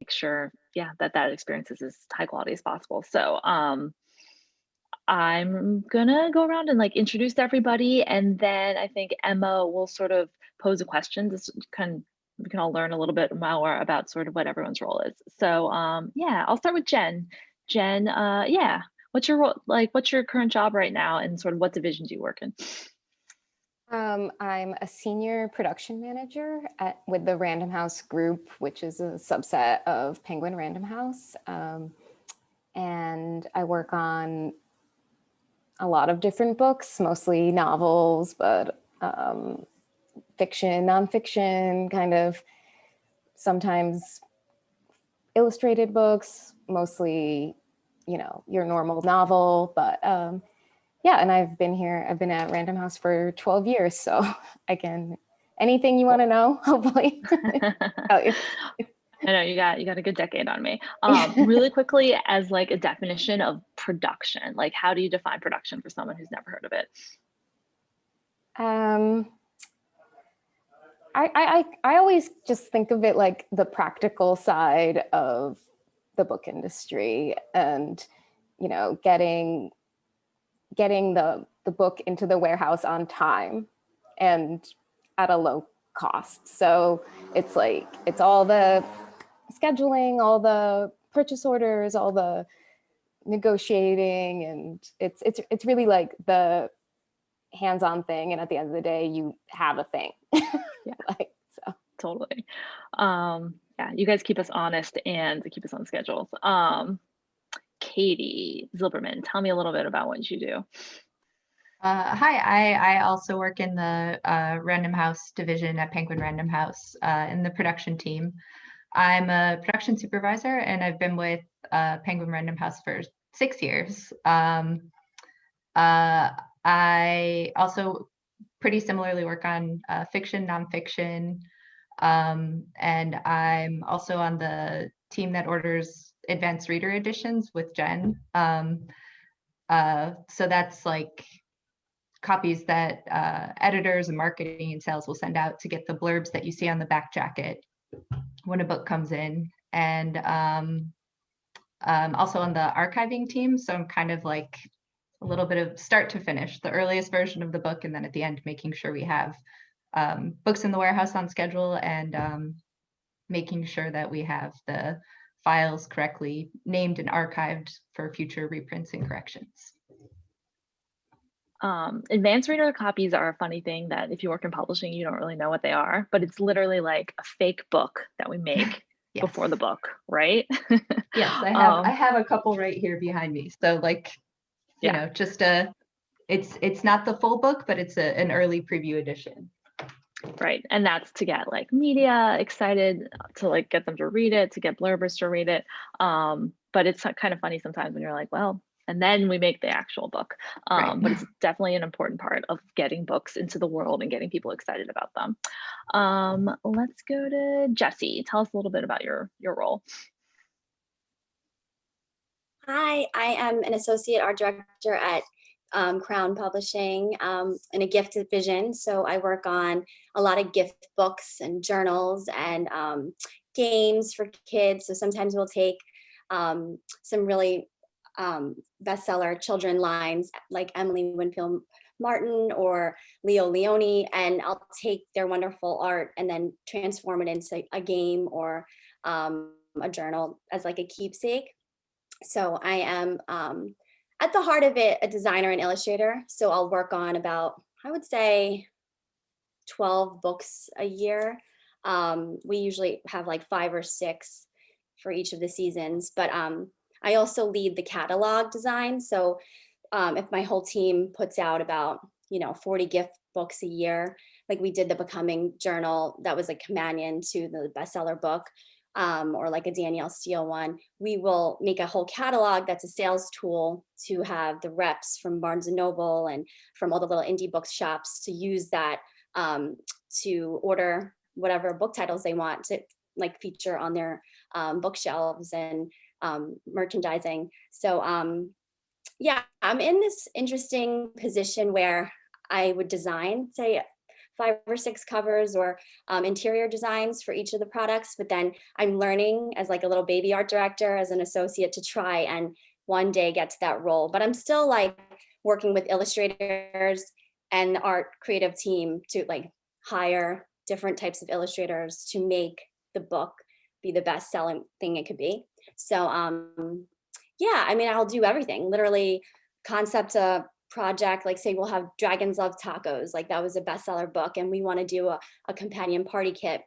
make sure, yeah, that that experience is as high quality as possible. So, I'm gonna go around and like introduce everybody, and then I think Emma will sort of pose a question. This can we can all learn a little bit more about sort of what everyone's role is. So, yeah, I'll start with Jen. Jen, yeah, what's your role? Like, what's your current job right now, and sort of what division do you work in? I'm a senior production manager with the Random House Group, which is a subset of Penguin Random House. And I work on a lot of different books, mostly novels, but fiction, nonfiction, kind of sometimes illustrated books, mostly, your normal novel. But yeah, and I've been at Random House for 12 years, so I can, anything you want to know, hopefully, tell you. I know you got a good decade on me. Really quickly, as like a definition of production, like how do you define production for someone who's never heard of it? um, I always just think of it like the practical side of the book industry, and getting the book into the warehouse on time and at a low cost. So it's all the scheduling, all the purchase orders, all the negotiating, and it's really like the hands-on thing. And at the end of the day, you have a thing. Yeah, like so. totally. Yeah, you guys keep us honest and keep us on schedules. Katie Zilberman, tell me a little bit about what you do. Hi, I also work in the Random House division at Penguin Random House in the production team. I'm a production supervisor, and I've been with Penguin Random House for 6 years. I also pretty similarly work on fiction, nonfiction, and I'm also on the team that orders advanced reader editions with Jen. So that's like copies that editors and marketing and sales will send out to get the blurbs that you see on the back jacket when a book comes in. And also on the archiving team. So I'm kind of like a little bit of start to finish, the earliest version of the book, and then at the end, making sure we have books in the warehouse on schedule, and making sure that we have the files correctly named and archived for future reprints and corrections. Advanced reader copies are a funny thing that if you work in publishing, you don't really know what they are, but it's literally like a fake book that we make Yes. before the book, right? Yes, I have a couple right here behind me. So like, Yeah. just it's not the full book, but it's an early preview edition. Right. And that's to get like media excited, to like get them to read it, to get blurbers to read it. But it's kind of funny sometimes when you're like, well, and then we make the actual book. Right. But it's definitely an important part of getting books into the world and getting people excited about them. Let's go to Jessie. Tell us a little bit about your role. Hi, I am an associate art director at Crown Publishing in a gift division. So I work on a lot of gift books and journals and games for kids. So sometimes we'll take some really bestseller children lines like Emily Winfield Martin or Leo Leone, and I'll take their wonderful art and then transform it into a game or a journal as like a keepsake. So I am at the heart of it a designer and illustrator. So I'll work on about, I would say, 12 books a year. We usually have like 5 or 6 for each of the seasons, but I also lead the catalog design. So if my whole team puts out about 40 gift books a year, like we did the Becoming Journal that was a companion to the bestseller book, or like a Danielle Steele one, we will make a whole catalog that's a sales tool to have the reps from Barnes and Noble and from all the little indie bookshops to use that to order whatever book titles they want to like feature on their bookshelves and merchandising. So yeah, I'm in this interesting position where I would design, say, 5 or 6 covers or interior designs for each of the products. But then I'm learning as like a little baby art director, as an associate, to try and one day get to that role. But I'm still like working with illustrators and art creative team to like hire different types of illustrators to make the book be the best selling thing it could be. So yeah, I mean, I'll do everything, literally concept a project, like say we'll have Dragons Love Tacos, like that was a bestseller book, and we want to do a companion party kit.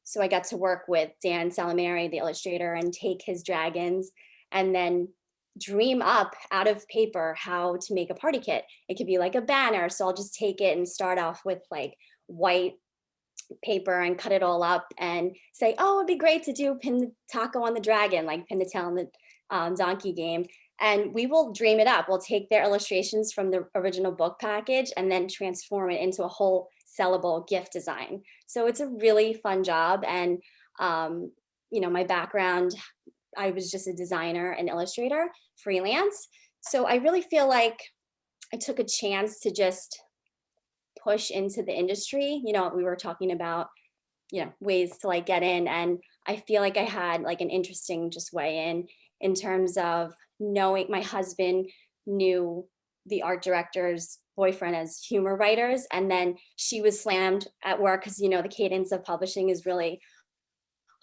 So I got to work with Dan Salameri, the illustrator, and take his dragons and then dream up out of paper how to make a party kit. It could be like a banner. So I'll just take it and start off with like white paper and cut it all up and say, oh, it'd be great to do pin the taco on the dragon, like pin the tail on the donkey game. And we will dream it up. We'll take their illustrations from the original book package and then transform it into a whole sellable gift design. So it's a really fun job. And, you know, my background, I was just a designer and illustrator, freelance. So I really feel like I took a chance to just push into the industry. You know, we were talking about, you know, ways to like get in. And I feel like I had like an interesting just way in terms of knowing my husband knew the art director's boyfriend as humor writers. And then she was slammed at work because, you know, the cadence of publishing is really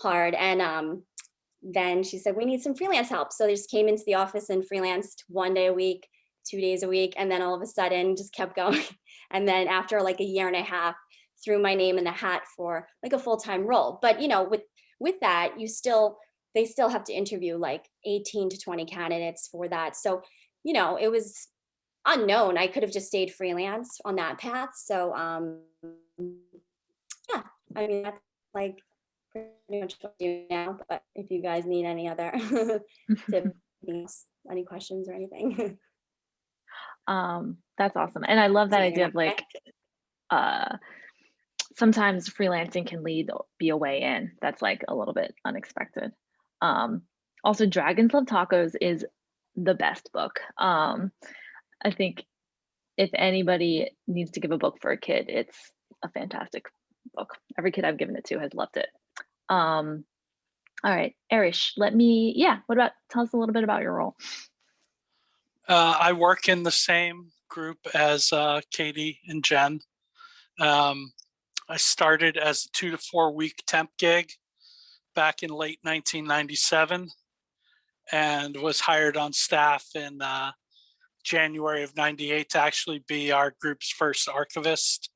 hard. And then she said, we need some freelance help. So they just came into the office and freelanced 1 day a week, 2 days a week. And then all of a sudden just kept going. And then after like a year and a half, threw my name in the hat for like a full-time role. But, you know, with that, they still have to interview like 18 to 20 candidates for that. So, you know, it was unknown. I could have just stayed freelance on that path. So, yeah, I mean, that's like pretty much what I do now. But if you guys need any other tips, any questions or anything. That's awesome. And I love that idea of like, sometimes freelancing can be a way in. That's like a little bit unexpected. Also, Dragons Love Tacos is the best book. I think if anybody needs to give a book for a kid, it's a fantastic book. Every kid I've given it to has loved it. All right, Arish, tell us a little bit about your role. I work in the same group as Katie and Jen. I started as a 2 to 4 week temp gig back in late 1997 and was hired on staff in January of 98 to actually be our group's first archivist.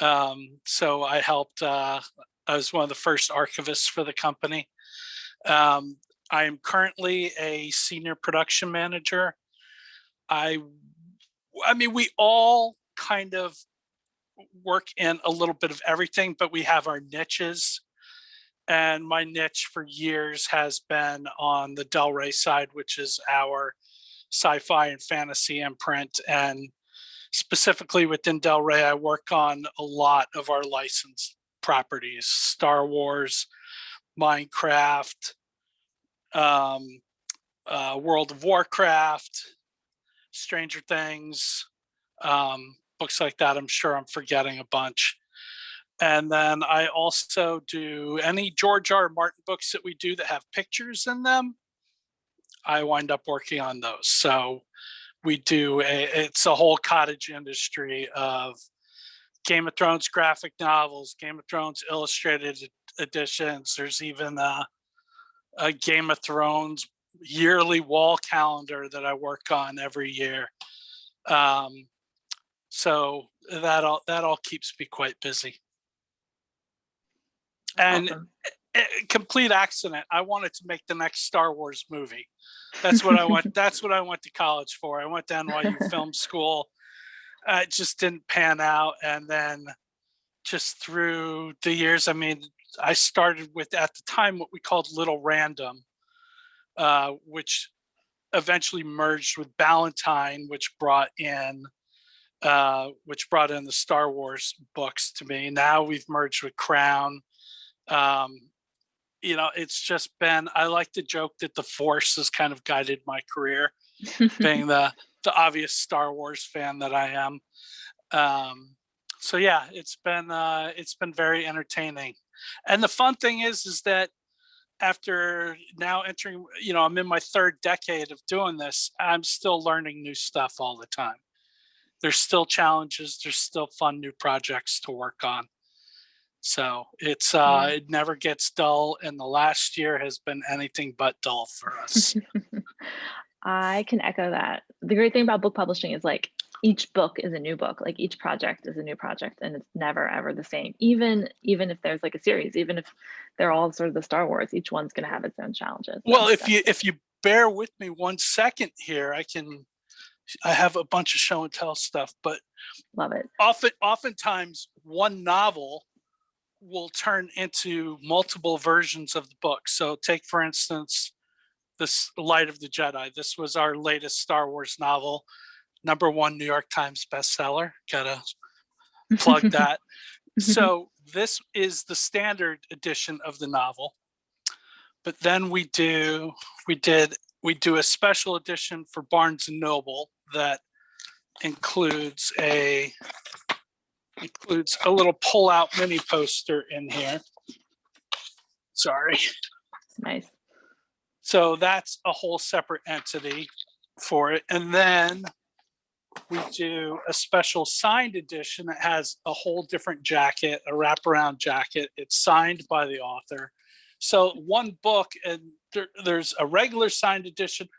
So I helped, I was one of the first archivists for the company. I am currently a senior production manager. I mean, we all kind of work in a little bit of everything, but we have our niches. And my niche for years has been on the Del Rey side, which is our sci-fi and fantasy imprint. And specifically within Del Rey, I work on a lot of our licensed properties: Star Wars, Minecraft, World of Warcraft, Stranger Things, books like that. I'm sure I'm forgetting a bunch. And then I also do any George R. R. Martin books that we do that have pictures in them. I wind up working on those. So we do it's a whole cottage industry of Game of Thrones graphic novels, Game of Thrones illustrated editions. There's even a Game of Thrones yearly wall calendar that I work on every year. So that all keeps me quite busy. And Awesome. Complete accident, I wanted to make the next Star Wars movie. That's what I went. That's what I went to college for. I went to NYU Film School. It just didn't pan out, and then just through the years, I mean, I started with, at the time, what we called Little Random, which eventually merged with Ballantine, which brought in the Star Wars books to me. Now we've merged with Crown. You know, it's just been, I like to joke that the Force has kind of guided my career, being the obvious Star Wars fan that I am. So yeah, it's been very entertaining. And the fun thing is that after now entering, I'm in my third decade of doing this, I'm still learning new stuff all the time. There's still challenges, there's still fun new projects to work on. So Yeah. it never gets dull, and the last year has been anything but dull for us. I can echo that. The great thing about book publishing is like each book is a new book, like each project is a new project, and it's never ever the same. Even if there's like a series, even if they're all sort of the Star Wars, each one's going to have its own challenges. Well, So if that's you bear with me 1 second here, I have a bunch of show and tell stuff, but love it. oftentimes one novel will turn into multiple versions of the book. So take, for instance, this Light of the Jedi. This was our latest Star Wars novel, #1 New York Times bestseller. Gotta plug that. So this is the standard edition of the novel, but then we do a special edition for Barnes and Noble that includes a little pull-out mini poster in here. Sorry. Nice. So that's a whole separate entity for it. And then we do a special signed edition that has a whole different jacket, a wraparound jacket. It's signed by the author. So one book, and there's a regular signed edition.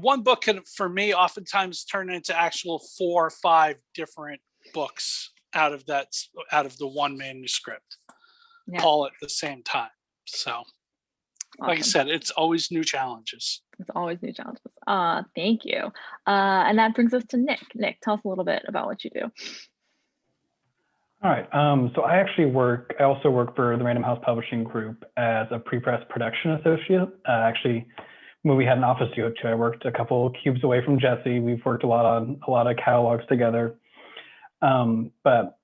One book can, for me, oftentimes turn into actual 4 or 5 different books out of the one manuscript, Yeah. all at the same time. So like I Awesome. said, it's always new challenges. It's always new challenges. Thank you. And that brings us to Nick. Nick, tell us a little bit about what you do. All right. So I also work for the Random House Publishing Group as a pre-press production associate. Actually, when we had an office to go to, I worked a couple cubes away from Jesse. We've worked a lot of catalogs together. But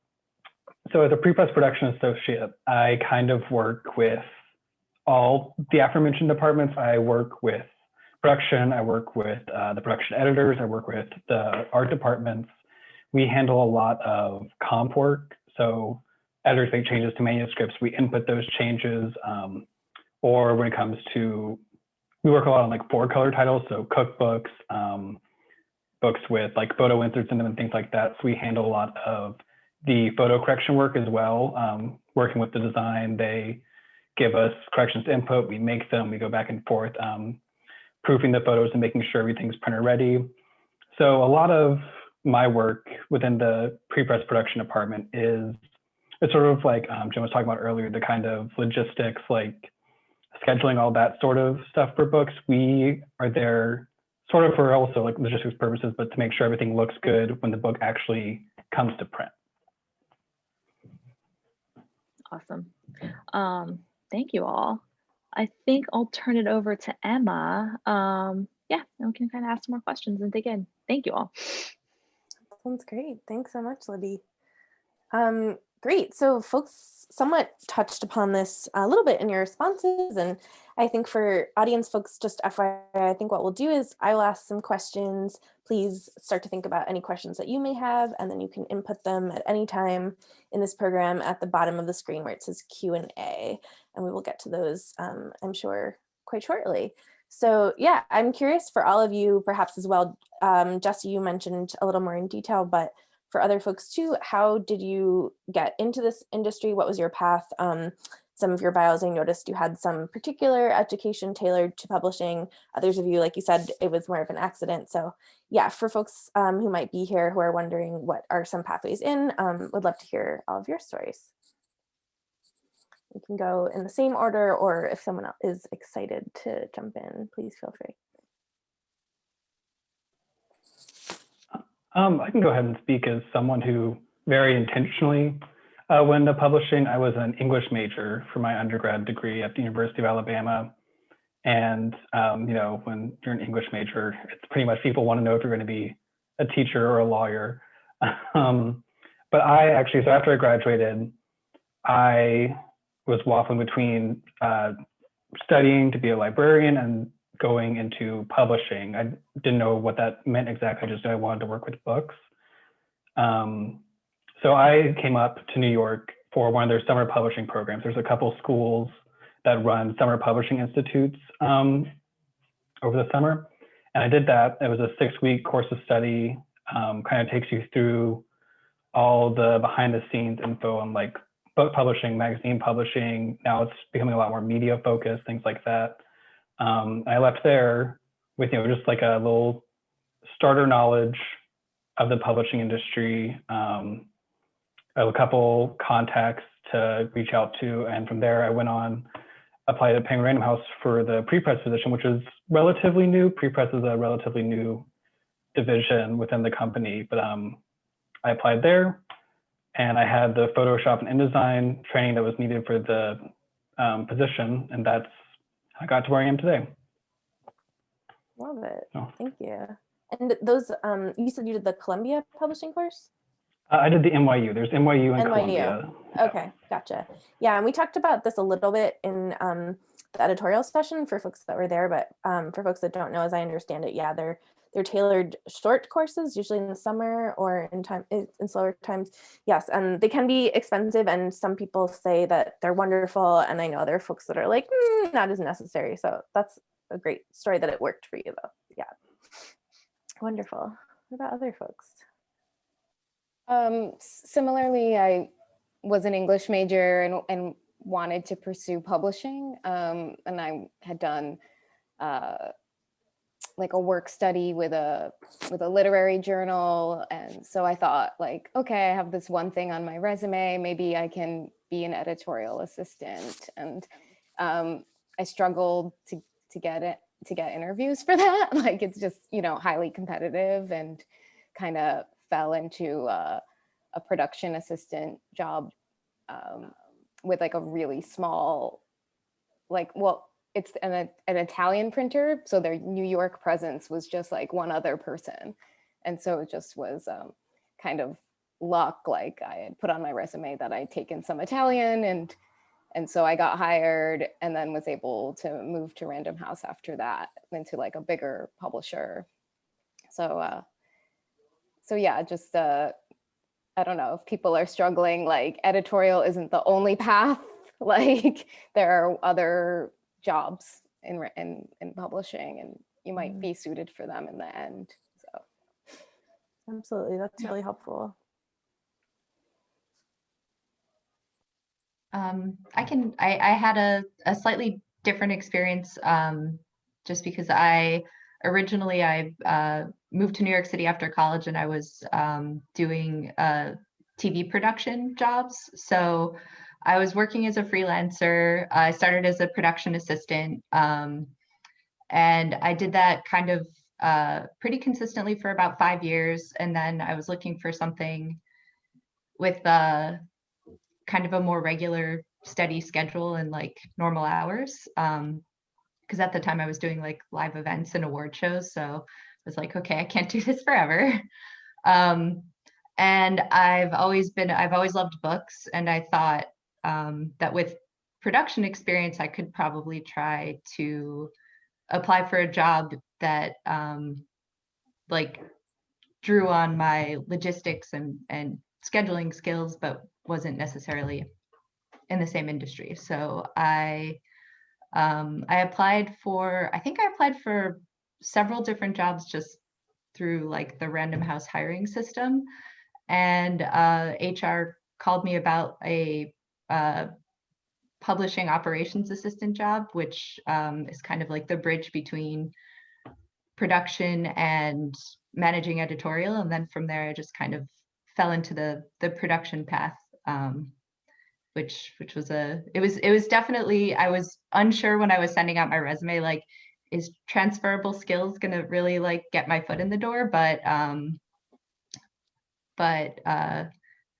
so as a pre-press production associate, I kind of work with all the aforementioned departments. I work with production, I work with the production editors, I work with the art departments. We handle a lot of comp work. So editors make changes to manuscripts, we input those changes. Or when it comes to, we work a lot on like 4-color titles, so cookbooks, books with like photo inserts in them and things like that. So we handle a lot of the photo correction work as well, working with the design. They give us corrections to input, we make them, we go back and forth, proofing the photos and making sure everything's printer ready. So a lot of my work within the pre-press production department is, it's sort of like Jim was talking about earlier, the kind of logistics, like scheduling, all that sort of stuff for books. We are there sort of for also like logistics purposes, but to make sure everything looks good when the book actually comes to print. Awesome. Thank you all. I think I'll turn it over to Emma. Yeah, and we can kind of ask some more questions and dig in. Thank you all. Sounds great. Thanks so much, Libby. Great. So folks somewhat touched upon this a little bit in your responses. And I think for audience folks, just FYI, I think what we'll do is I will ask some questions. Please start to think about any questions that you may have, and then you can input them at any time in this program at the bottom of the screen where it says Q&A. And we will get to those, I'm sure, quite shortly. So yeah, I'm curious for all of you, perhaps as well, Jesse, you mentioned a little more in detail, but for other folks too, how did you get into this industry? What was your path? Some of your bios, I noticed you had some particular education tailored to publishing. Others of you, like you said, it was more of an accident. So yeah, for folks who might be here who are wondering what are some pathways in, would love to hear all of your stories. We can go in the same order, or if someone else is excited to jump in, please feel free. I can go ahead and speak as someone who very intentionally went into publishing. I was an English major for my undergrad degree at the University of Alabama. And, you know, when you're an English major, it's pretty much people want to know if you're going to be a teacher or a lawyer. But I actually, so after I graduated, I was waffling between studying to be a librarian and going into publishing. I didn't know what that meant exactly, just I wanted to work with books. So I came up to New York for one of their summer publishing programs. There's a couple schools that run summer publishing institutes over the summer. And I did that. It was a 6-week course of study, kind of takes you through all the behind the scenes info on like book publishing, magazine publishing. Now it's becoming a lot more media focused, things like that. I left there with, just like a little starter knowledge of the publishing industry, a couple contacts to reach out to. And from there, I went on, applied at Penguin Random House for the pre-press position, which is relatively new. Pre-press is a relatively new division within the company, but I applied there, and I had the Photoshop and InDesign training that was needed for the position, and that's how I got to where I am today. Love it. Oh. Thank you. And those, you said you did the Columbia publishing course? I did the NYU. There's NYU and NYU. Columbia. Okay, gotcha. Yeah, and we talked about this a little bit in the editorial session for folks that were there, but for folks that don't know, as I understand it, yeah, they're tailored short courses, usually in the summer or in slower times. Yes, and they can be expensive, and some people say that they're wonderful, and I know there are folks that are like, not as necessary. So that's a great story that it worked for you, though. Yeah, wonderful. What about other folks? Similarly, I was an English major and wanted to pursue publishing, and I had done like a work study with a literary journal, and so I thought, like, okay, I have this one thing on my resume, maybe I can be an editorial assistant. And I struggled to get interviews for that. Like, it's just, highly competitive, and kind of fell into a production assistant job with like a really small, it's an Italian printer, so their New York presence was just like one other person. And so it just was kind of luck. Like, I had put on my resume that I'd taken some Italian, and so I got hired, and then was able to move to Random House after that, into like a bigger publisher. So yeah, just I don't know if people are struggling, like, editorial isn't the only path. Like, there are other jobs in publishing, and you might be suited for them in the end. So Absolutely, that's really helpful. I had a slightly different experience, just because I originally moved to New York City after college, and I was doing TV production jobs. So I was working as a freelancer. I started as a production assistant, and I did that kind of pretty consistently for about 5 years. And then I was looking for something with kind of a more regular, steady schedule and like normal hours. Because at the time I was doing like live events and award shows. So I was like, okay, I can't do this forever. And I've always loved books. And I thought that with production experience, I could probably try to apply for a job that like drew on my logistics and scheduling skills, but wasn't necessarily in the same industry. So I applied for several different jobs just through like the Random House hiring system. And HR called me about a publishing operations assistant job, which is kind of like the bridge between production and managing editorial. And then from there, I just kind of fell into the production path, which was it was definitely, I was unsure when I was sending out my resume, like, is transferable skills gonna really like get my foot in the door? But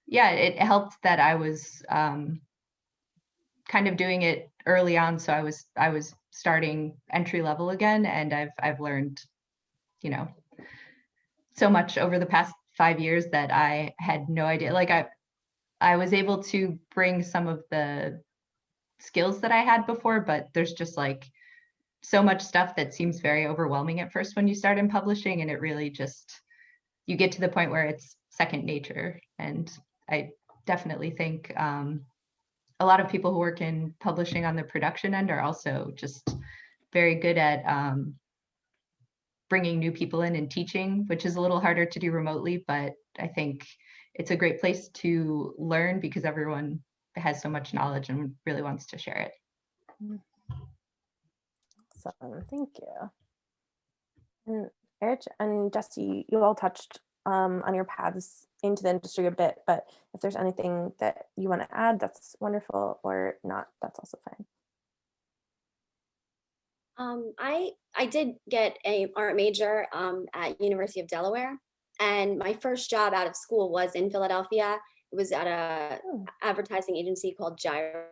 yeah, it helped that I was kind of doing it early on. So I was starting entry level again, and I've learned, so much over the past 5 years that I had no idea. Like, I was able to bring some of the skills that I had before, but there's just like so much stuff that seems very overwhelming at first when you start in publishing, and it really just, you get to the point where it's second nature. And I definitely think a lot of people who work in publishing on the production end are also just very good at bringing new people in and teaching, which is a little harder to do remotely, but I think it's a great place to learn because everyone has so much knowledge and really wants to share it. Awesome, thank you. And Erich and Jesse, you all touched on your paths into the industry a bit, but if there's anything that you want to add, that's wonderful, or not, that's also fine. I did get a art major at University of Delaware, and my first job out of school was in Philadelphia. It was at a advertising agency called Gyro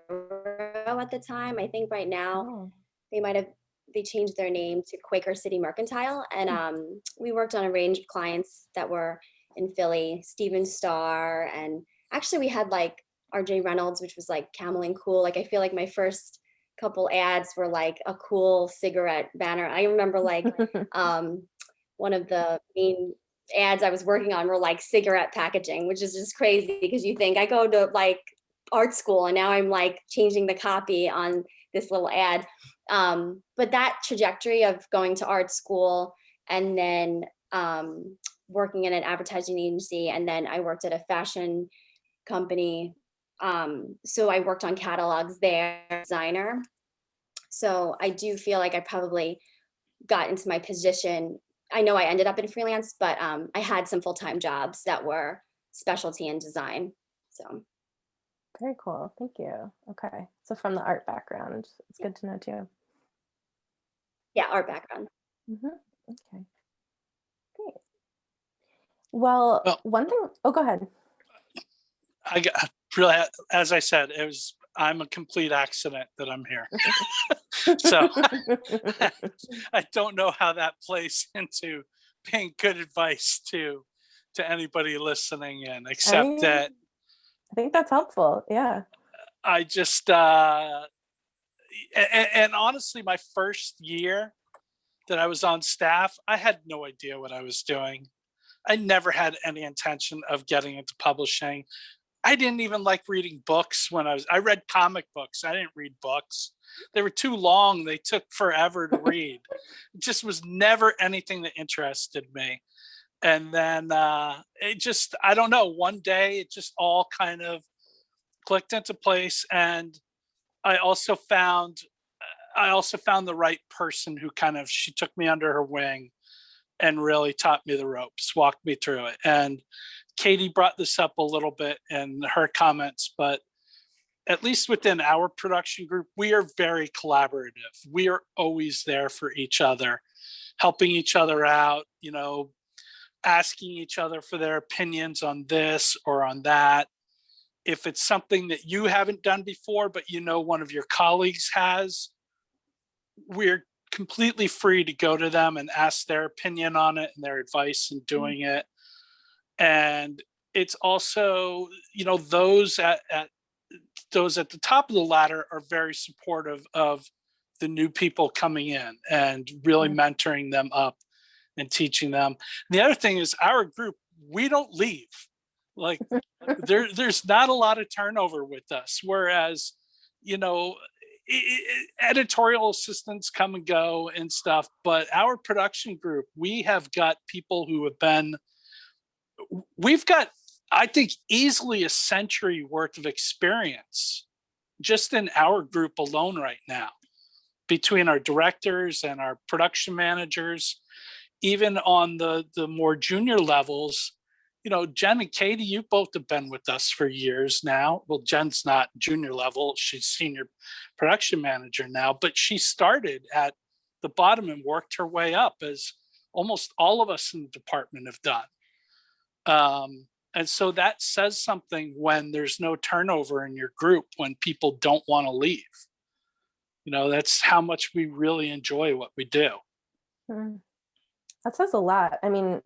at the time. I think right now they changed their name to Quaker City Mercantile, and we worked on a range of clients that were in Philly, Steven Starr, and actually we had like RJ Reynolds, which was like Camel and Cool. Like I feel like my first couple ads were like a cool cigarette banner. I remember like one of the main ads I was working on were like cigarette packaging, which is just crazy because you think I go to like art school and now I'm like changing the copy on this little ad. But that trajectory of going to art school and then working in an advertising agency, and then I worked at a fashion company. So I worked on catalogs there, designer. So I do feel like I probably got into my position. I know I ended up in freelance, but I had some full-time jobs that were specialty in design. So very cool, thank you. Okay, so from the art background, it's good to know too. Yeah, art background. Okay, great. Well, one thing, oh, go ahead. I got really, as I said, I'm a complete accident that I'm here. So I don't know how that plays into being good advice to anybody listening in, except that I think that's helpful. Yeah. I just and honestly, my first year that I was on staff, I had no idea what I was doing. I never had any intention of getting into publishing. I didn't even like reading books when I read comic books. I didn't read books. They were too long. They took forever to read. It just was never anything that interested me. And then it just, I don't know, one day it just all kind of clicked into place. And I also found the right person who she took me under her wing and really taught me the ropes, walked me through it. And Katie brought this up a little bit in her comments, but at least within our production group, we are very collaborative. We are always there for each other, helping each other out, asking each other for their opinions on this or on that. If it's something that you haven't done before, but one of your colleagues has, we're completely free to go to them and ask their opinion on it and their advice in doing it. And it's also, those at the top of the ladder are very supportive of the new people coming in and really mentoring them up and teaching them. And the other thing is our group, we don't leave. Like there's not a lot of turnover with us. Whereas, editorial assistants come and go and stuff, but our production group, we have got people who we've got, I think, easily a century worth of experience just in our group alone right now, between our directors and our production managers, even on the more junior levels. Jen and Katie, you both have been with us for years now. Well, Jen's not junior level, she's senior production manager now, but she started at the bottom and worked her way up, as almost all of us in the department have done. And so that says something when there's no turnover in your group, when people don't want to leave. That's how much we really enjoy what we do. That says a lot. I mean,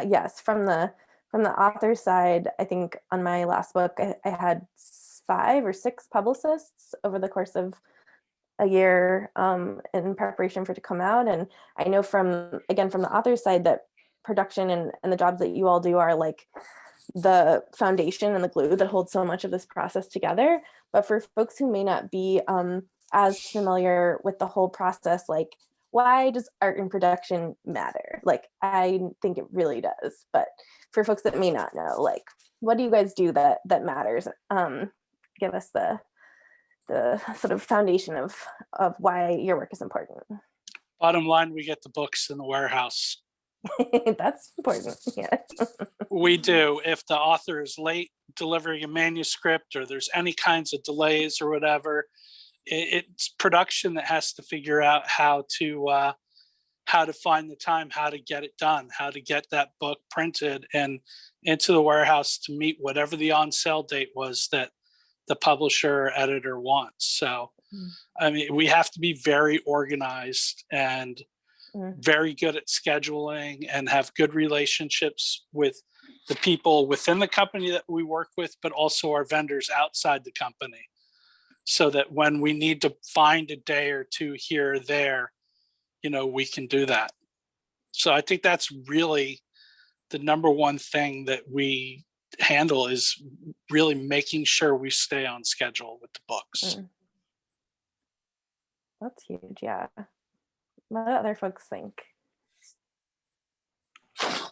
yes, from the author side, I think on my last book, I had 5 or 6 publicists over the course of a year in preparation for it to come out. And I know from the author side that production and the jobs that you all do are like the foundation and the glue that holds so much of this process together. But for folks who may not be as familiar with the whole process, like, why does art in production matter? Like, I think it really does. But for folks that may not know, like, what do you guys do that matters? Give us the sort of foundation of why your work is important. Bottom line, we get the books in the warehouse. That's important. Yeah. We do. If the author is late delivering a manuscript or there's any kinds of delays or whatever, it's production that has to figure out how to find the time, how to get it done, how to get that book printed and into the warehouse to meet whatever the on sale date was that the publisher or editor wants. So, I mean, we have to be very organized and very good at scheduling and have good relationships with the people within the company that we work with, but also our vendors outside the company. So that when we need to find a day or two here or there, you know, we can do that. So I think that's really the number one thing that we handle, is really making sure we stay on schedule with the books. That's huge. Yeah. What do other folks think?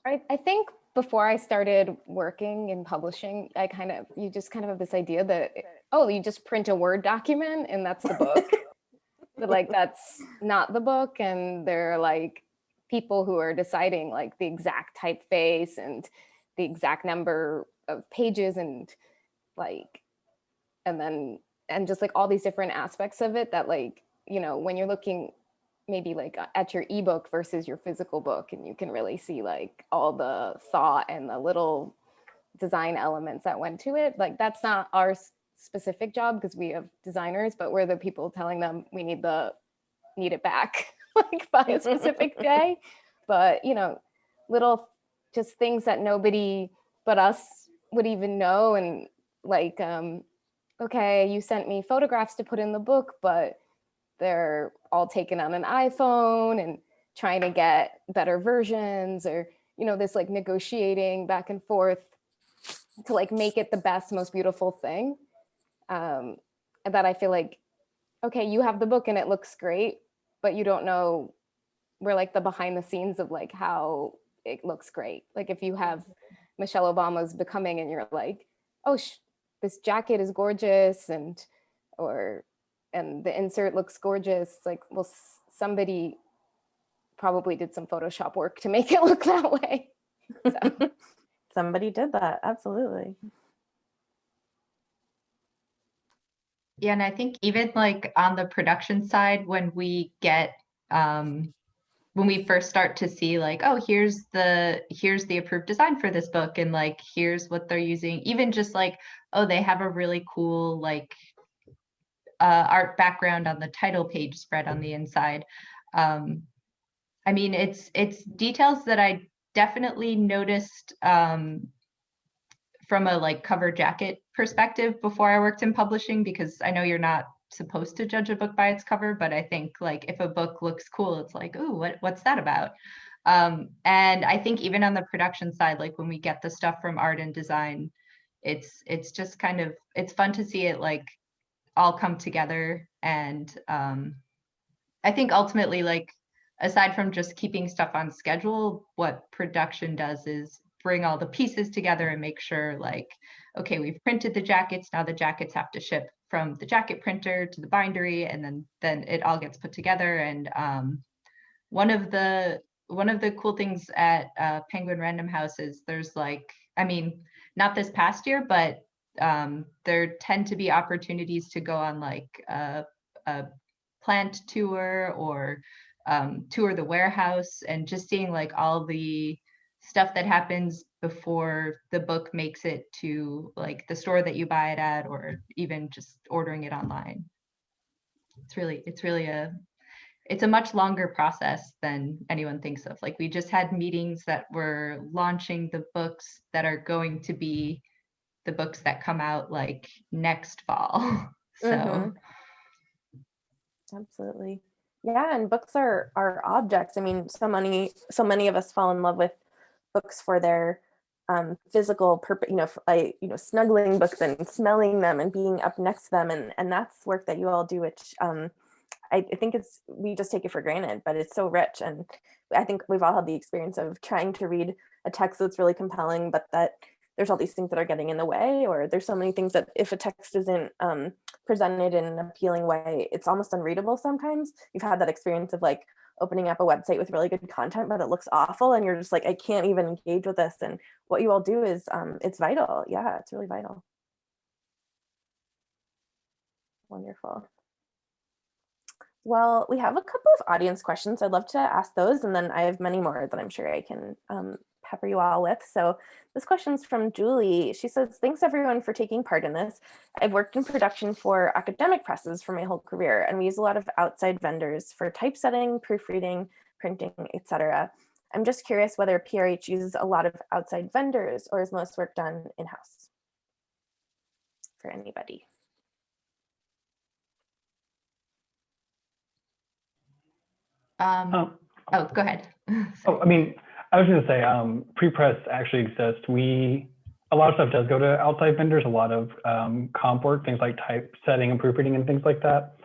I think before I started working in publishing, you just kind of have this idea that, oh, you just print a Word document and that's the book. But like, that's not the book. And there are like people who are deciding like the exact typeface and the exact number of pages and like, and just like all these different aspects of it that, like, you know, when you're looking maybe like at your ebook versus your physical book, and you can really see like all the thought and the little design elements that went to it. Like, that's not our specific job because we have designers, but we're the people telling them we need it back like by a specific day. But, you know, little just things that nobody but us would even know. And like, okay, you sent me photographs to put in the book, but they're all taken on an iPhone and trying to get better versions, or, you know, this like negotiating back and forth to like make it the best, most beautiful thing. And that I feel like, okay, you have the book and it looks great, but you don't know, we're like the behind the scenes of like how it looks great. Like if you have Michelle Obama's Becoming and you're like, oh, this jacket is gorgeous, and the insert looks gorgeous. Like, well, somebody probably did some Photoshop work to make it look that way. So. Somebody did that. Absolutely. Yeah, and I think even like on the production side, when we get when we first start to see like, oh, here's the approved design for this book, and like here's what they're using, even just like, oh, they have a really cool like art background on the title page spread on the inside. I mean, it's details that I definitely noticed from a like cover jacket perspective before I worked in publishing, because I know you're not supposed to judge a book by its cover, but I think like if a book looks cool, it's like, ooh, what's that about? And I think even on the production side, like when we get the stuff from art and design, it's just kind of, it's fun to see it like all come together. And I think ultimately, like, aside from just keeping stuff on schedule, what production does is bring all the pieces together and make sure like, okay, we've printed the jackets, now the jackets have to ship from the jacket printer to the bindery, and then it all gets put together. And one of the cool things at Penguin Random House is there's like, I mean, not this past year, but there tend to be opportunities to go on like a plant tour or tour the warehouse, and just seeing like all the stuff that happens before the book makes it to like the store that you buy it at, or even just ordering it online. It's a much longer process than anyone thinks of. Like we just had meetings that were launching the books that are going to be the books that come out like next fall. So Absolutely. Yeah, and books are objects. I mean, so many of us fall in love with books for their physical snuggling books and smelling them and being up next to them, and that's work that you all do, which I think we just take it for granted, but it's so rich. And I think we've all had the experience of trying to read a text that's really compelling, but that there's all these things that are getting in the way, or there's so many things that if a text isn't presented in an appealing way, it's almost unreadable sometimes. You've had that experience of like opening up a website with really good content, but it looks awful, and you're just like, I can't even engage with this. And what you all do is, it's vital. Yeah, it's really vital. Wonderful. Well, we have a couple of audience questions. I'd love to ask those, and then I have many more that I'm sure I can pepper you all with. So this question's from Julie. She says, thanks everyone for taking part in this. I've worked in production for academic presses for my whole career, and we use a lot of outside vendors for typesetting, proofreading, printing, etc. I'm just curious whether PRH uses a lot of outside vendors, or is most work done in-house? For anybody. Oh, go ahead. Oh, I mean, I was going to say, pre-press actually exists. A lot of stuff does go to outside vendors, a lot of comp work, things like typesetting and proofreading and things like that.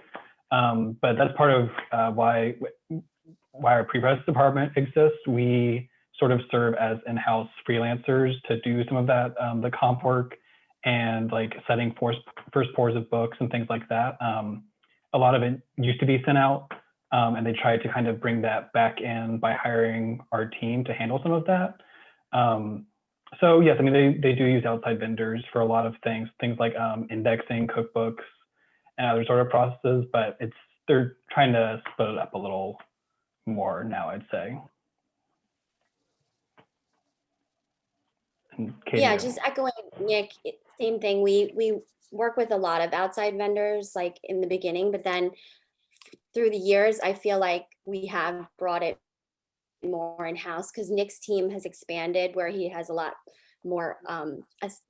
But that's part of why our pre-press department exists. We sort of serve as in-house freelancers to do some of that, the comp work and like setting first pours of books and things like that. A lot of it used to be sent out. And they tried to kind of bring that back in by hiring our team to handle some of that. So yes, I mean, they do use outside vendors for a lot of things like indexing, cookbooks, and other sort of processes, but they're trying to split it up a little more now, I'd say. And Katie, Yeah, just echoing Nick, same thing. We work with a lot of outside vendors like in the beginning, but then through the years, I feel like we have brought it more in-house because Nick's team has expanded where he has a lot more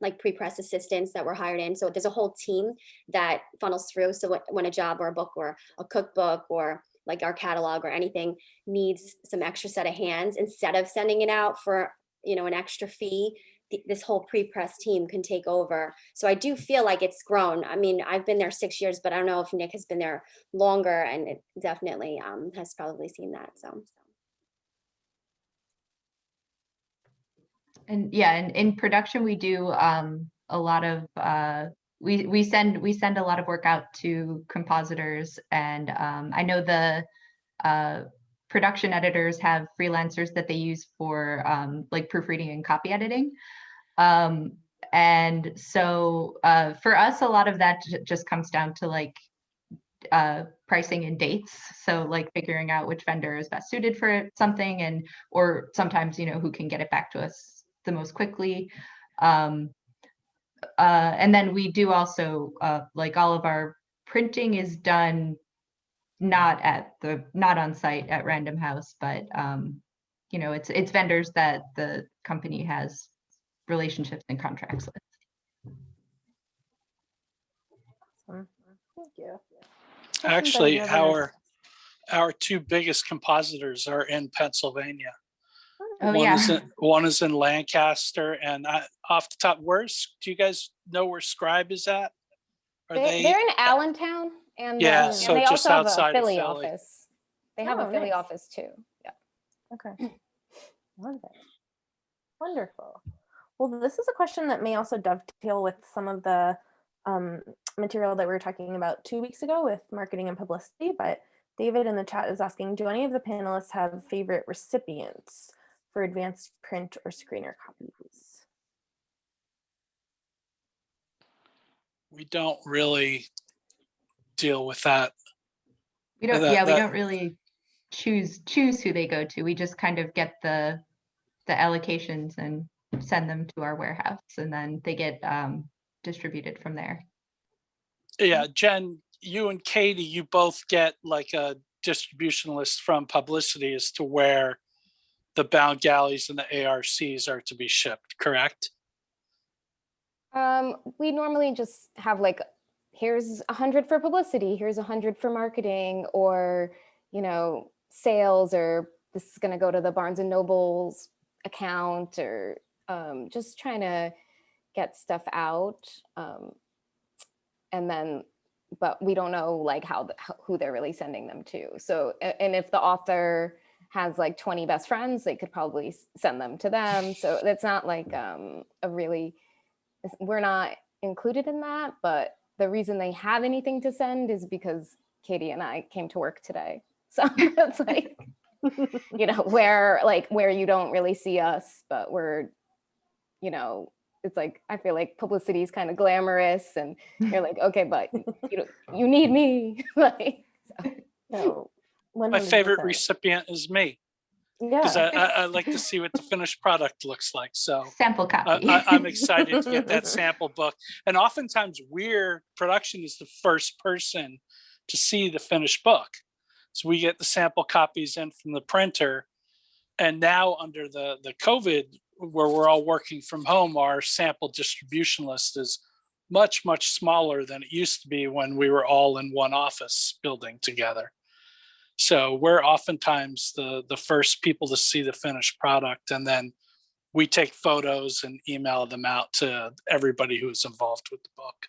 like pre-press assistants that were hired in. So there's a whole team that funnels through. So when a job or a book or a cookbook or like our catalog or anything needs some extra set of hands, instead of sending it out for, an extra fee, this whole pre-press team can take over. So I do feel like it's grown. I mean, I've been there 6 years, but I don't know if Nick has been there longer, and it definitely has probably seen that. So. And yeah, and in production, we do a lot of, we send a lot of work out to compositors, and I know the production editors have freelancers that they use for like proofreading and copy editing. And so for us, a lot of that just comes down to like pricing and dates. So like figuring out which vendor is best suited for something, or sometimes, who can get it back to us the most quickly. And then we do also like all of our printing is done not on site at Random House, but it's vendors that the company has relationships and contracts with. Awesome. Thank you. Actually, our two biggest compositors are in Pennsylvania. Oh, One is in Lancaster, and off the top, do you guys know where Scribe is at? They're in Allentown, and yeah, and so they just also have outside a Philly of Philly. office. They have a Philly nice. office too. Yeah. Okay. Love it. Wonderful. Well, this is a question that may also dovetail with some of the material that we were talking about 2 weeks ago with marketing and publicity, but David in the chat is asking, do any of the panelists have favorite recipients for advanced print or screener copies? We don't really deal with that. We don't, we don't really choose who they go to. We just kind of get the allocations and send them to our warehouse, and then they get distributed from there. Yeah, Jen, you and Katie, you both get like a distribution list from publicity as to where the bound galleys and the ARCs are to be shipped, correct? We normally just have like, here's 100 for publicity, here's 100 for marketing, or, sales, or this is going to go to the Barnes and Noble's account, or just trying to get stuff out. And then, but we don't know like who they're really sending them to. So, and if the author has like 20 best friends, they could probably send them to them. So that's not like we're not included in that, but the reason they have anything to send is because Katie and I came to work today. So it's like, you know, where you don't really see us, but we're, you know, it's like, I feel like publicity is kind of glamorous and you're like, okay, but you need me. Like, so. No, My favorite 100%. recipient is me, because Yeah. I like to see what the finished product looks like. So Sample copy. I'm excited to get that sample book. And oftentimes production is the first person to see the finished book. So we get the sample copies in from the printer. And now under the COVID, where we're all working from home, our sample distribution list is much, much smaller than it used to be when we were all in one office building together. So we're oftentimes the first people to see the finished product, and then we take photos and email them out to everybody who's involved with the book.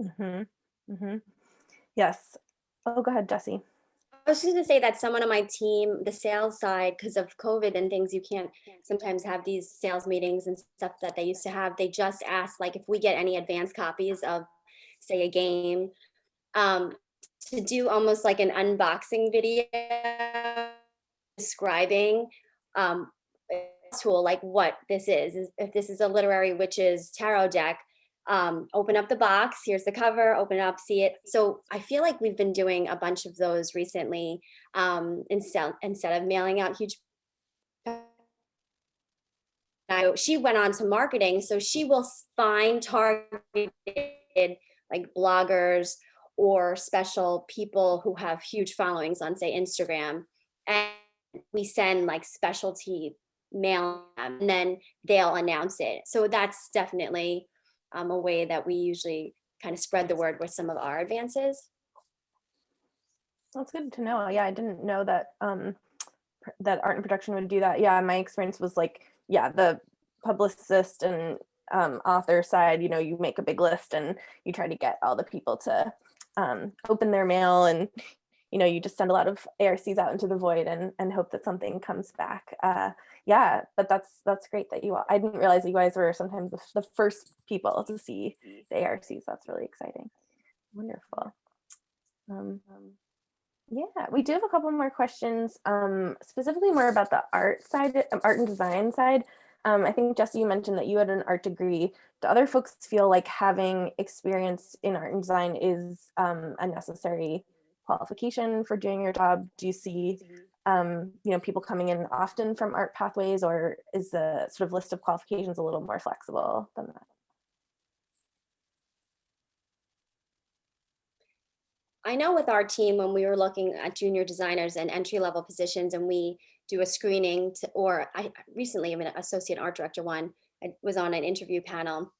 Mm-hmm. Mm-hmm. Yes. Oh, go ahead, Jesse. I was just going to say that someone on my team, the sales side, because of COVID and things, you can't sometimes have these sales meetings and stuff that they used to have. They just asked, like, if we get any advanced copies of, say, a game, to do almost like an unboxing video describing tool, like what this is. If this is a Literary Witches tarot deck, open up the box, here's the cover, open it up, see it. So I feel like we've been doing a bunch of those recently, instead of mailing out huge. She went on to marketing, so she will find targeted like bloggers or special people who have huge followings on, say, Instagram, and we send like specialty mail, and then they'll announce it. So that's definitely a way that we usually kind of spread the word with some of our advances. That's good to know. Yeah, I didn't know that that art and production would do that. Yeah, my experience was like, yeah, the publicist and author side, you know, you make a big list and you try to get all the people to open their mail, and you know, you just send a lot of ARCs out into the void and hope that something comes back. Yeah, but that's great that you all, I didn't realize that you guys were sometimes the first people to see the ARCs. That's really exciting. Wonderful. Yeah, we do have a couple more questions, specifically more about the art side, art and design side. I think, Jesse, you mentioned that you had an art degree. Do other folks feel like having experience in art and design is a necessary qualification for doing your job? Do you see, you know, people coming in often from art pathways, or is the sort of list of qualifications a little more flexible than that? I know with our team, when we were looking at junior designers and entry-level positions, and we do a screening or I recently am an associate art director one, I was on an interview panel.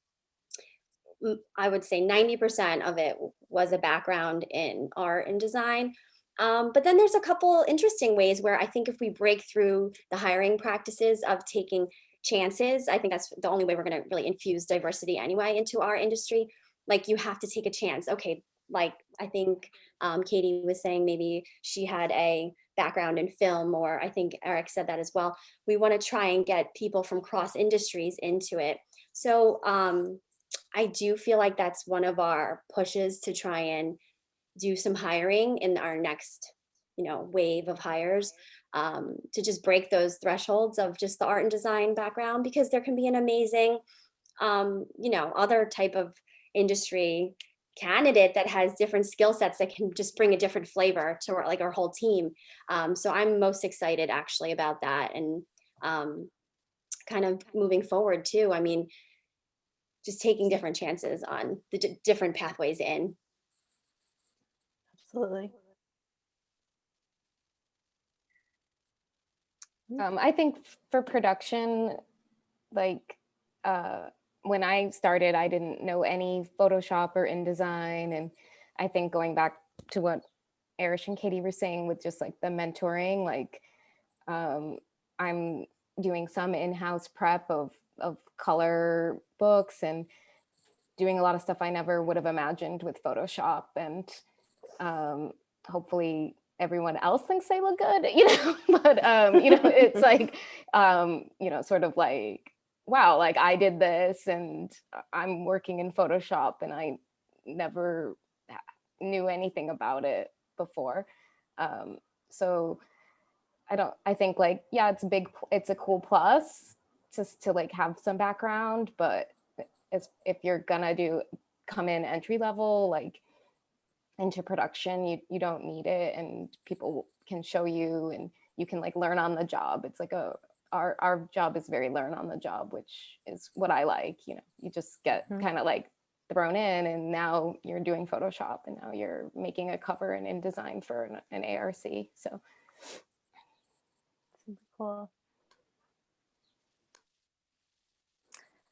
I would say 90% of it was a background in art and design. But then there's a couple interesting ways where I think if we break through the hiring practices of taking chances, I think that's the only way we're going to really infuse diversity anyway into our industry. Like, you have to take a chance. Okay, like I think Katie was saying maybe she had a background in film, or I think Eric said that as well. We want to try and get people from cross industries into it. So I do feel like that's one of our pushes to try and do some hiring in our next, you know, wave of hires, to just break those thresholds of just the art and design background, because there can be an amazing, you know, other type of industry candidate that has different skill sets that can just bring a different flavor to our whole team. So I'm most excited actually about that, and kind of moving forward too. I mean, just taking different chances on the different pathways in. Absolutely. I think for production, like when I started, I didn't know any Photoshop or InDesign. And I think going back to what Eric and Katie were saying with just like the mentoring, like I'm doing some in-house prep of of color books and doing a lot of stuff I never would have imagined with Photoshop. And hopefully everyone else thinks they look good, but it's like, sort of like, wow, like I did this and I'm working in Photoshop and I never knew anything about it before. So I think like, yeah, it's a cool plus just to like have some background, but if you're gonna come in entry level, like into production, you don't need it, and people can show you and you can like learn on the job. It's like our job is very learn on the job, which is what I like. You just get kind of like thrown in, and now you're doing Photoshop, and now you're making a cover and InDesign for an ARC. So super cool.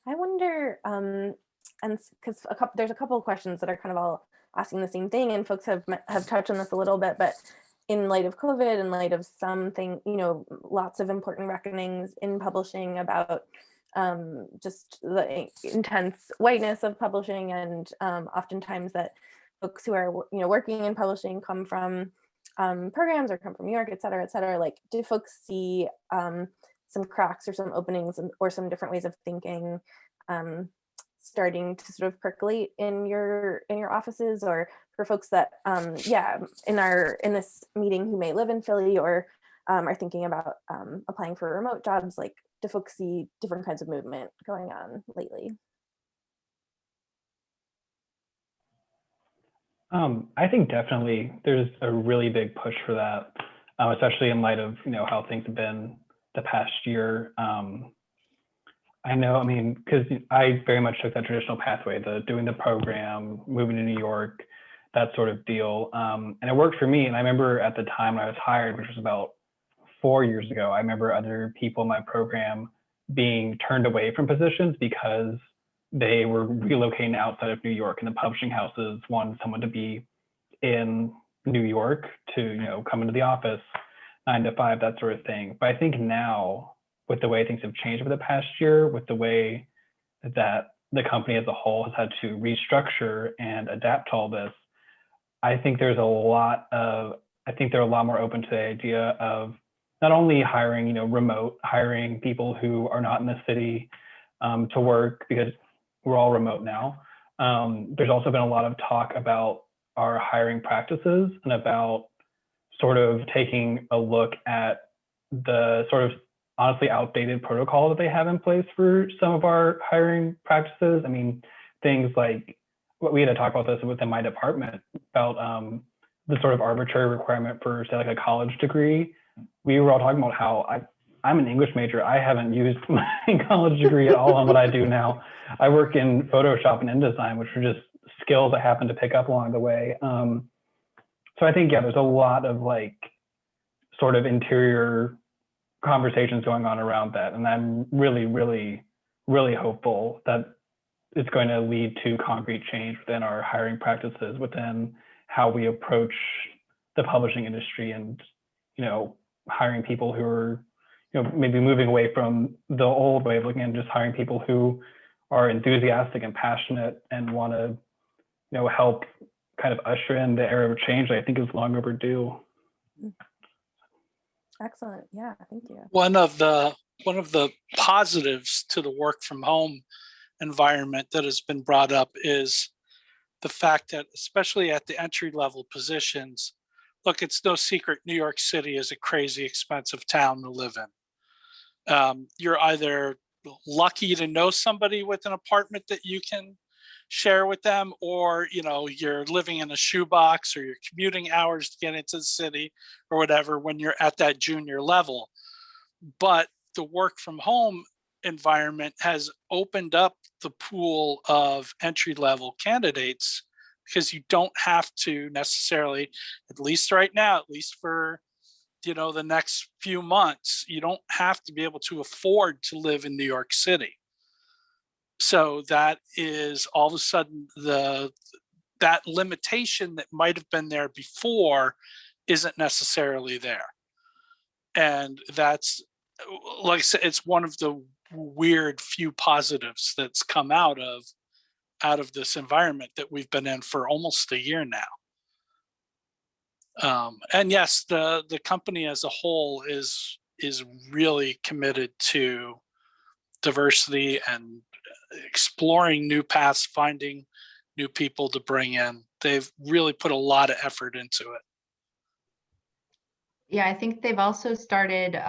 I wonder, and because there's a couple of questions that are kind of all asking the same thing, and folks have touched on this a little bit, but in light of COVID, in light of something, lots of important reckonings in publishing about just the intense whiteness of publishing, and oftentimes that folks who are working in publishing come from programs or come from New York, et cetera, et cetera. Like, do folks see some cracks or some openings or some different ways of thinking starting to sort of percolate in your offices, or for folks that in this meeting who may live in Philly or are thinking about applying for remote jobs? Like, do folks see different kinds of movement going on lately? I think definitely there's a really big push for that, especially in light of how things have been the past year. I know, because I very much took that traditional pathway, doing the program, moving to New York, that sort of deal. And it worked for me. And I remember at the time when I was hired, which was about 4 years ago, I remember other people in my program being turned away from positions because they were relocating outside of New York, and the publishing houses wanted someone to be in New York to, come into the office 9 to 5, that sort of thing. But I think now, with the way things have changed over the past year, with the way that the company as a whole has had to restructure and adapt to all this, I think they're a lot more open to the idea of not only hiring, remote, hiring people who are not in the city to work, because we're all remote now. There's also been a lot of talk about our hiring practices and about sort of taking a look at the sort of honestly outdated protocol that they have in place for some of our hiring practices. Things like what we had to talk about this within my department about the sort of arbitrary requirement for, say, like a college degree. We were all talking about how I'm an English major. I haven't used my college degree at all on what I do now. I work in Photoshop and InDesign, which are just skills I happen to pick up along the way. So I think, there's a lot of like sort of interior conversations going on around that. And I'm really, really, really hopeful that it's going to lead to concrete change within our hiring practices, within how we approach the publishing industry, and, hiring people who are, maybe moving away from the old way of looking and just hiring people who are enthusiastic and passionate and want to, help kind of usher in the era of change that I think is long overdue. Excellent. Yeah, thank you. One of the positives to the work from home environment that has been brought up is the fact that, especially at the entry level positions, look, it's no secret New York City is a crazy expensive town to live in. You're either lucky to know somebody with an apartment that you can share with them, or you're living in a shoebox, or you're commuting hours to get into the city or whatever when you're at that junior level. But the work from home environment has opened up the pool of entry level candidates, because you don't have to necessarily, at least right now, at least for the next few months, you don't have to be able to afford to live in New York City. So that is all of a sudden that limitation that might have been there before isn't necessarily there. And that's, like I said, it's one of the weird few positives that's come out of this environment that we've been in for almost a year now. And yes, the company as a whole is really committed to diversity and exploring new paths, finding new people to bring in. They've really put a lot of effort into it. Yeah, I think they've also started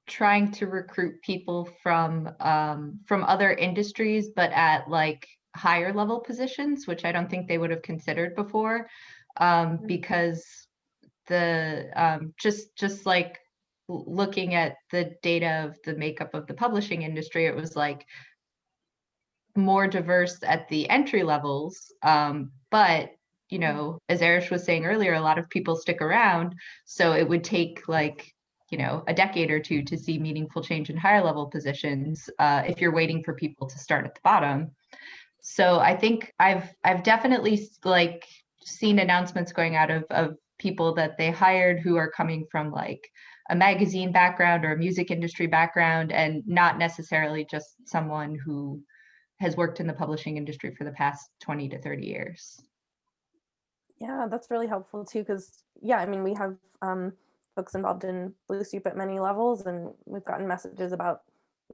trying to recruit people from other industries, but at like higher level positions, which I don't think they would have considered before, because the just like looking at the data of the makeup of the publishing industry, it was like more diverse at the entry levels, but you know, as Arish was saying earlier, a lot of people stick around, so it would take like, you know, a decade or two to see meaningful change in higher level positions if you're waiting for people to start at the bottom. So I think I've definitely like seen announcements going out of people that they hired who are coming from like a magazine background or a music industry background, and not necessarily just someone who has worked in the publishing industry for the past 20 to 30 years. Yeah, that's really helpful too, because yeah, I mean, we have folks involved in Blue Soup at many levels, and we've gotten messages about,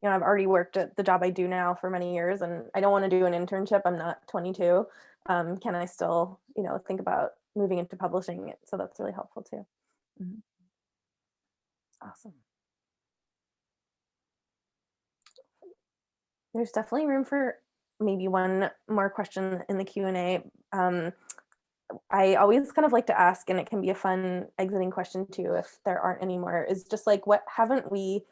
you know, I've already worked at the job I do now for many years, and I don't want to do an internship. I'm not 22. Can I still, you know, think about moving into publishing? So that's really helpful too. Mm-hmm. Awesome. There's definitely room for maybe one more question in the Q&A. I always kind of like to ask, and it can be a fun exiting question too, if there aren't any more, is just like, what haven't we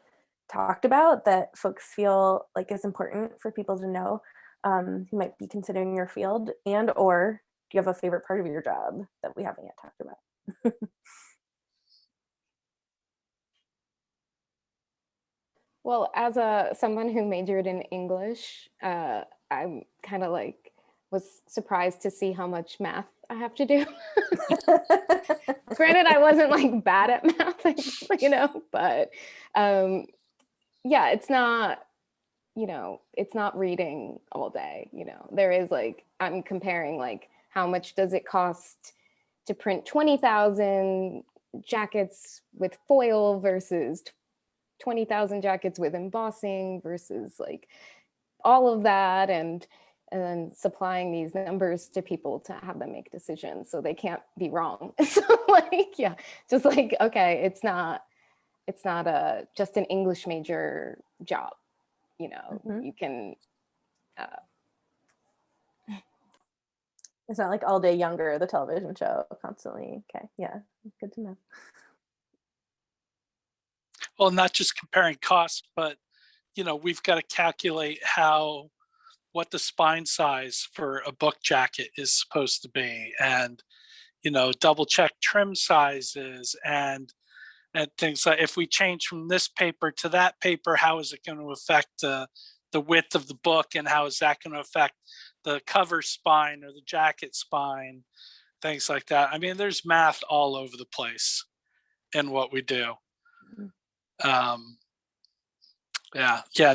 talked about that folks feel like is important for people to know who might be considering your field, and or do you have a favorite part of your job that we haven't yet talked about? Well, as someone who majored in English, I'm kind of like was surprised to see how much math I have to do. Granted, I wasn't like bad at math, you know, but yeah, it's not, you know, it's not reading all day, you know. There is like, I'm comparing like how much does it cost to print 20,000 jackets with foil versus 20,000 jackets with embossing versus like all of that, and then supplying these numbers to people to have them make decisions so they can't be wrong. So like, yeah, just like, okay, it's not just an English major job, you know. Mm-hmm. You can it's not like All Day Younger, the television show, constantly. Okay, yeah, good to know. Well, not just comparing costs, but, you know, we've got to calculate what the spine size for a book jacket is supposed to be, and, you know, double check trim sizes and things like, if we change from this paper to that paper, how is it going to affect the width of the book, and how is that going to affect the cover spine or the jacket spine, things like that. I mean, there's math all over the place in what we do. Yeah,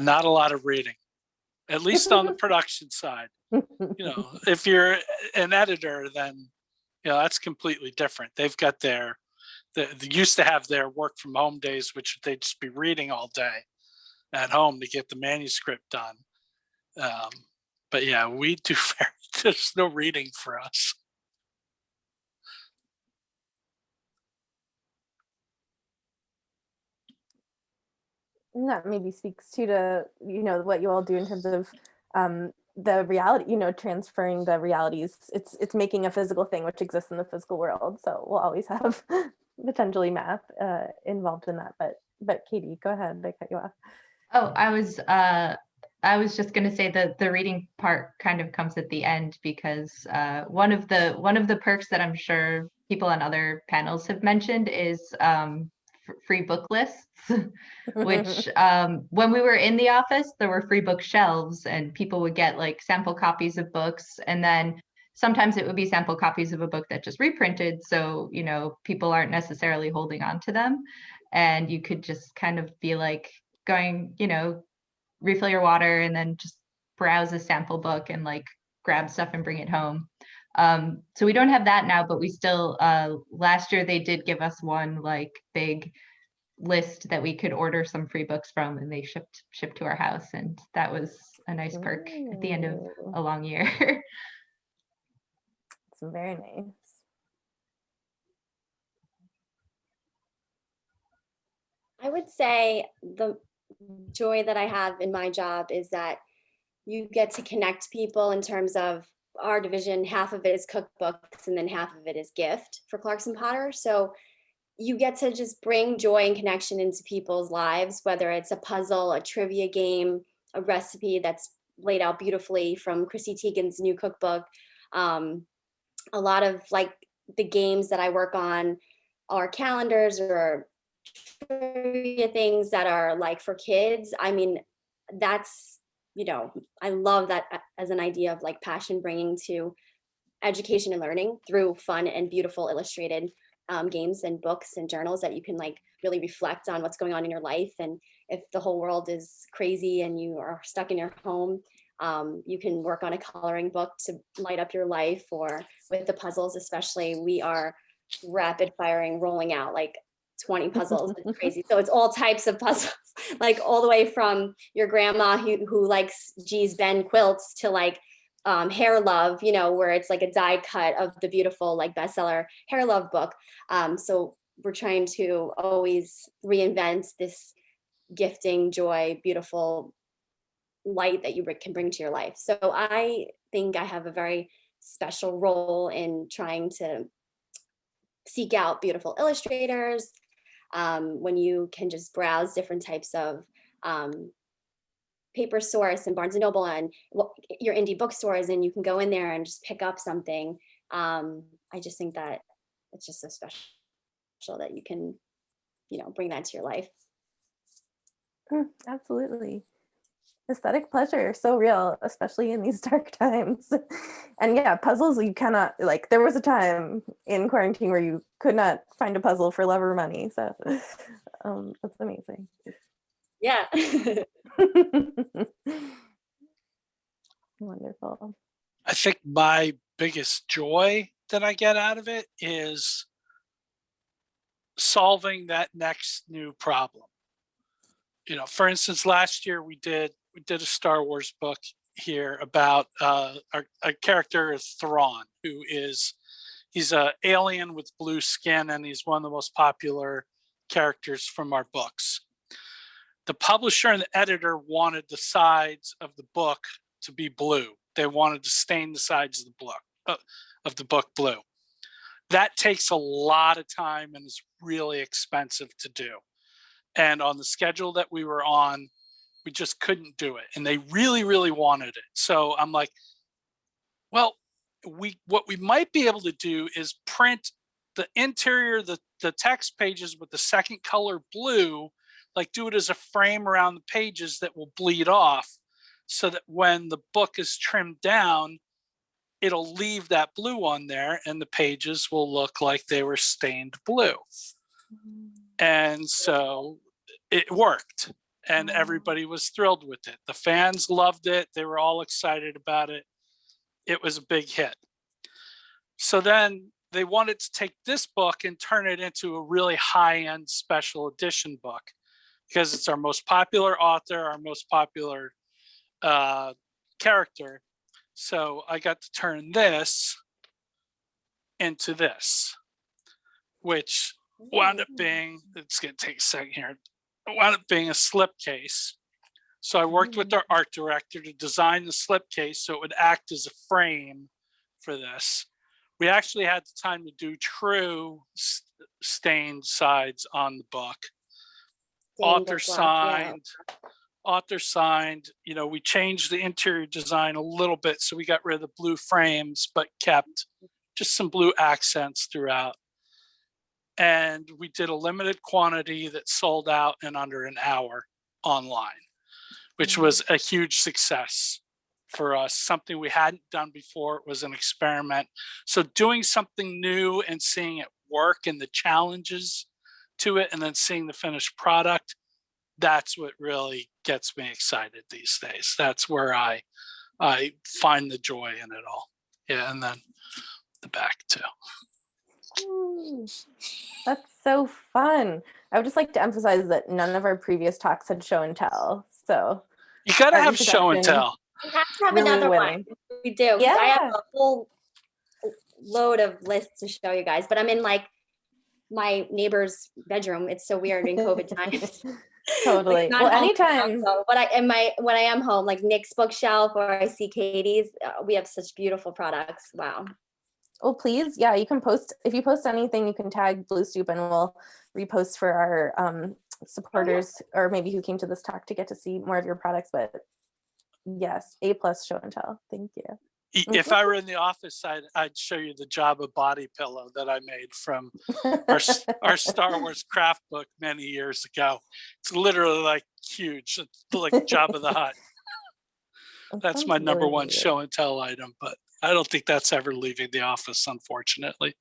not a lot of reading, at least on the production side. You know, if you're an editor, then, you know, that's completely different. They've got they used to have their work from home days, which they'd just be reading all day at home to get the manuscript done. But yeah, we do there's no reading for us. And that maybe speaks to, you know, what you all do in terms of the reality, you know, transferring the realities. It's making a physical thing which exists in the physical world. So we'll always have potentially math involved in that. But Katie, go ahead. I cut you off. Oh, I was just going to say that the reading part kind of comes at the end, because one of the perks that I'm sure people on other panels have mentioned is free book lists, which when we were in the office, there were free bookshelves, and people would get like sample copies of books, and then sometimes it would be sample copies of a book that just reprinted, so, you know, people aren't necessarily holding on to them, and you could just kind of be like going, you know, refill your water and then just browse a sample book and like grab stuff and bring it home. So we don't have that now, but we still, last year they did give us one like big list that we could order some free books from, and they shipped to our house, and that was a nice perk at the end of Ooh, a long year. it's very nice. I would say the joy that I have in my job is that you get to connect people in terms of our division. Half of it is cookbooks and then half of it is gift for Clarkson Potter. So you get to just bring joy and connection into people's lives, whether it's a puzzle, a trivia game, a recipe that's laid out beautifully from Chrissy Teigen's new cookbook. A lot of like the games that I work on are calendars or trivia things that are like for kids. I mean, that's, you know, I love that as an idea of like passion bringing to education and learning through fun and beautiful illustrated games and books and journals that you can like really reflect on what's going on in your life. And if the whole world is crazy and you are stuck in your home, you can work on a coloring book to light up your life, or with the puzzles, especially, we are rapid firing, rolling out like 20 puzzles. It's crazy. So it's all types of puzzles, like all the way from your grandma who likes G's Ben quilts to like Hair Love, you know, where it's like a die cut of the beautiful like bestseller Hair Love book. So we're trying to always reinvent this gifting, joy, beautiful light that you can bring to your life. So I think I have a very special role in trying to seek out beautiful illustrators, when you can just browse different types of Paper Source and Barnes and Noble and your indie bookstores, and you can go in there and just pick up something. I just think that it's just so special that you can, you know, bring that to your life. Absolutely. Aesthetic pleasure, so real, especially in these dark times. And yeah, puzzles, you cannot, like, there was a time in quarantine where you could not find a puzzle for love or money. So that's amazing. Yeah. Wonderful. I think my biggest joy that I get out of it is solving that next new problem. You know, for instance, last year we did a Star Wars book here about a character is Thrawn, who he's an alien with blue skin, and he's one of the most popular characters from our books. The publisher and the editor wanted the sides of the book to be blue. They wanted to stain the sides of the book blue. That takes a lot of time and is really expensive to do. And on the schedule that we were on, we just couldn't do it. And they really, really wanted it. So I'm like, well, what we might be able to do is print the interior, the text pages with the second color blue, like do it as a frame around the pages that will bleed off, so that when the book is trimmed down, it'll leave that blue on there and the pages will look like they were stained blue. And so it worked, and everybody was thrilled with it. The fans loved it. They were all excited about it. It was a big hit. So then they wanted to take this book and turn it into a really high-end special edition book, because it's our most popular author, our most popular character. So I got to turn this into this, which wound up being, it's going to take a second here, wound up being a slipcase. So I worked with our art director to design the slipcase so it would act as a frame for this. We actually had the time to do true stained sides on the book. Author signed, you know, we changed the interior design a little bit. So we got rid of the blue frames, but kept just some blue accents throughout. And we did a limited quantity that sold out in under an hour online, which was a huge success for us. Something we hadn't done before. It was an experiment. So doing something new and seeing it work and the challenges to it, and then seeing the finished product, that's what really gets me excited these days. That's where I find the joy in it all. Yeah, and then the back too. That's so fun. I would just like to emphasize that none of our previous talks had show and tell. So You gotta our have show and introduction- tell. We have to have Really another winning. one. We do. 'Cause I have Yeah. a whole load of lists to show you guys, but I'm in like my neighbor's bedroom. It's so weird in COVID times. Totally. Not Well, home, anytime. so, but when I am home, like Nick's bookshelf or I see Katie's, we have such beautiful products. Wow. Well, please, yeah, you can post, if you post anything, you can tag Blue Stoop and we'll repost for our supporters or maybe who came to this talk to get to see more of your products. But yes, A+ show and tell. Thank you. If I were in the office, I'd show you the Jabba body pillow that I made from our Star Wars craft book many years ago. It's literally like huge. It's like Jabba the Hutt. That That's sounds my number really one neat. show and tell item, but I don't think that's ever leaving the office, unfortunately.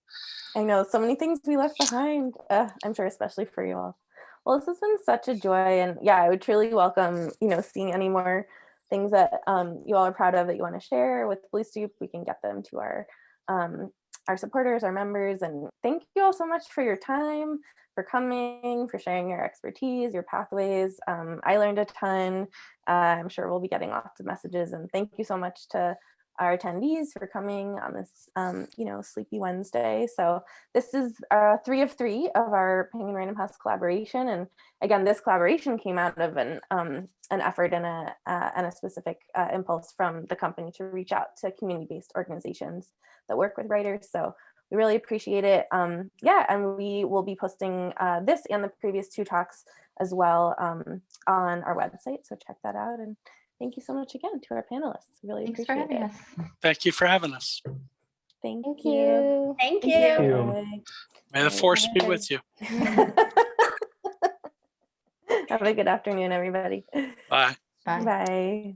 I know so many things we left behind. I'm sure, especially for you all. Well, this has been such a joy, and yeah, I would truly welcome, seeing any more things that you all are proud of that you want to share with Blue Stoop. We can get them to our supporters, our members, and thank you all so much for your time, for coming, for sharing your expertise, your pathways. I learned a ton. I'm sure we'll be getting lots of messages, and thank you so much to our attendees for coming on this, Sleepy Wednesday. So this is 3 of 3 of our Penguin Random House collaboration. And again, this collaboration came out of an effort and a specific impulse from the company to reach out to community-based organizations that work with writers. So we really appreciate it. And we will be posting this and the previous 2 talks as well on our website. So check that out. And thank you so much again to our panelists. Really Thanks for appreciate having it. us. Thank you for having us. Thank Thank you. you. Thank Thank you. you. Bye. May the force be with you. Have a good afternoon, everybody. Bye. Bye. Bye.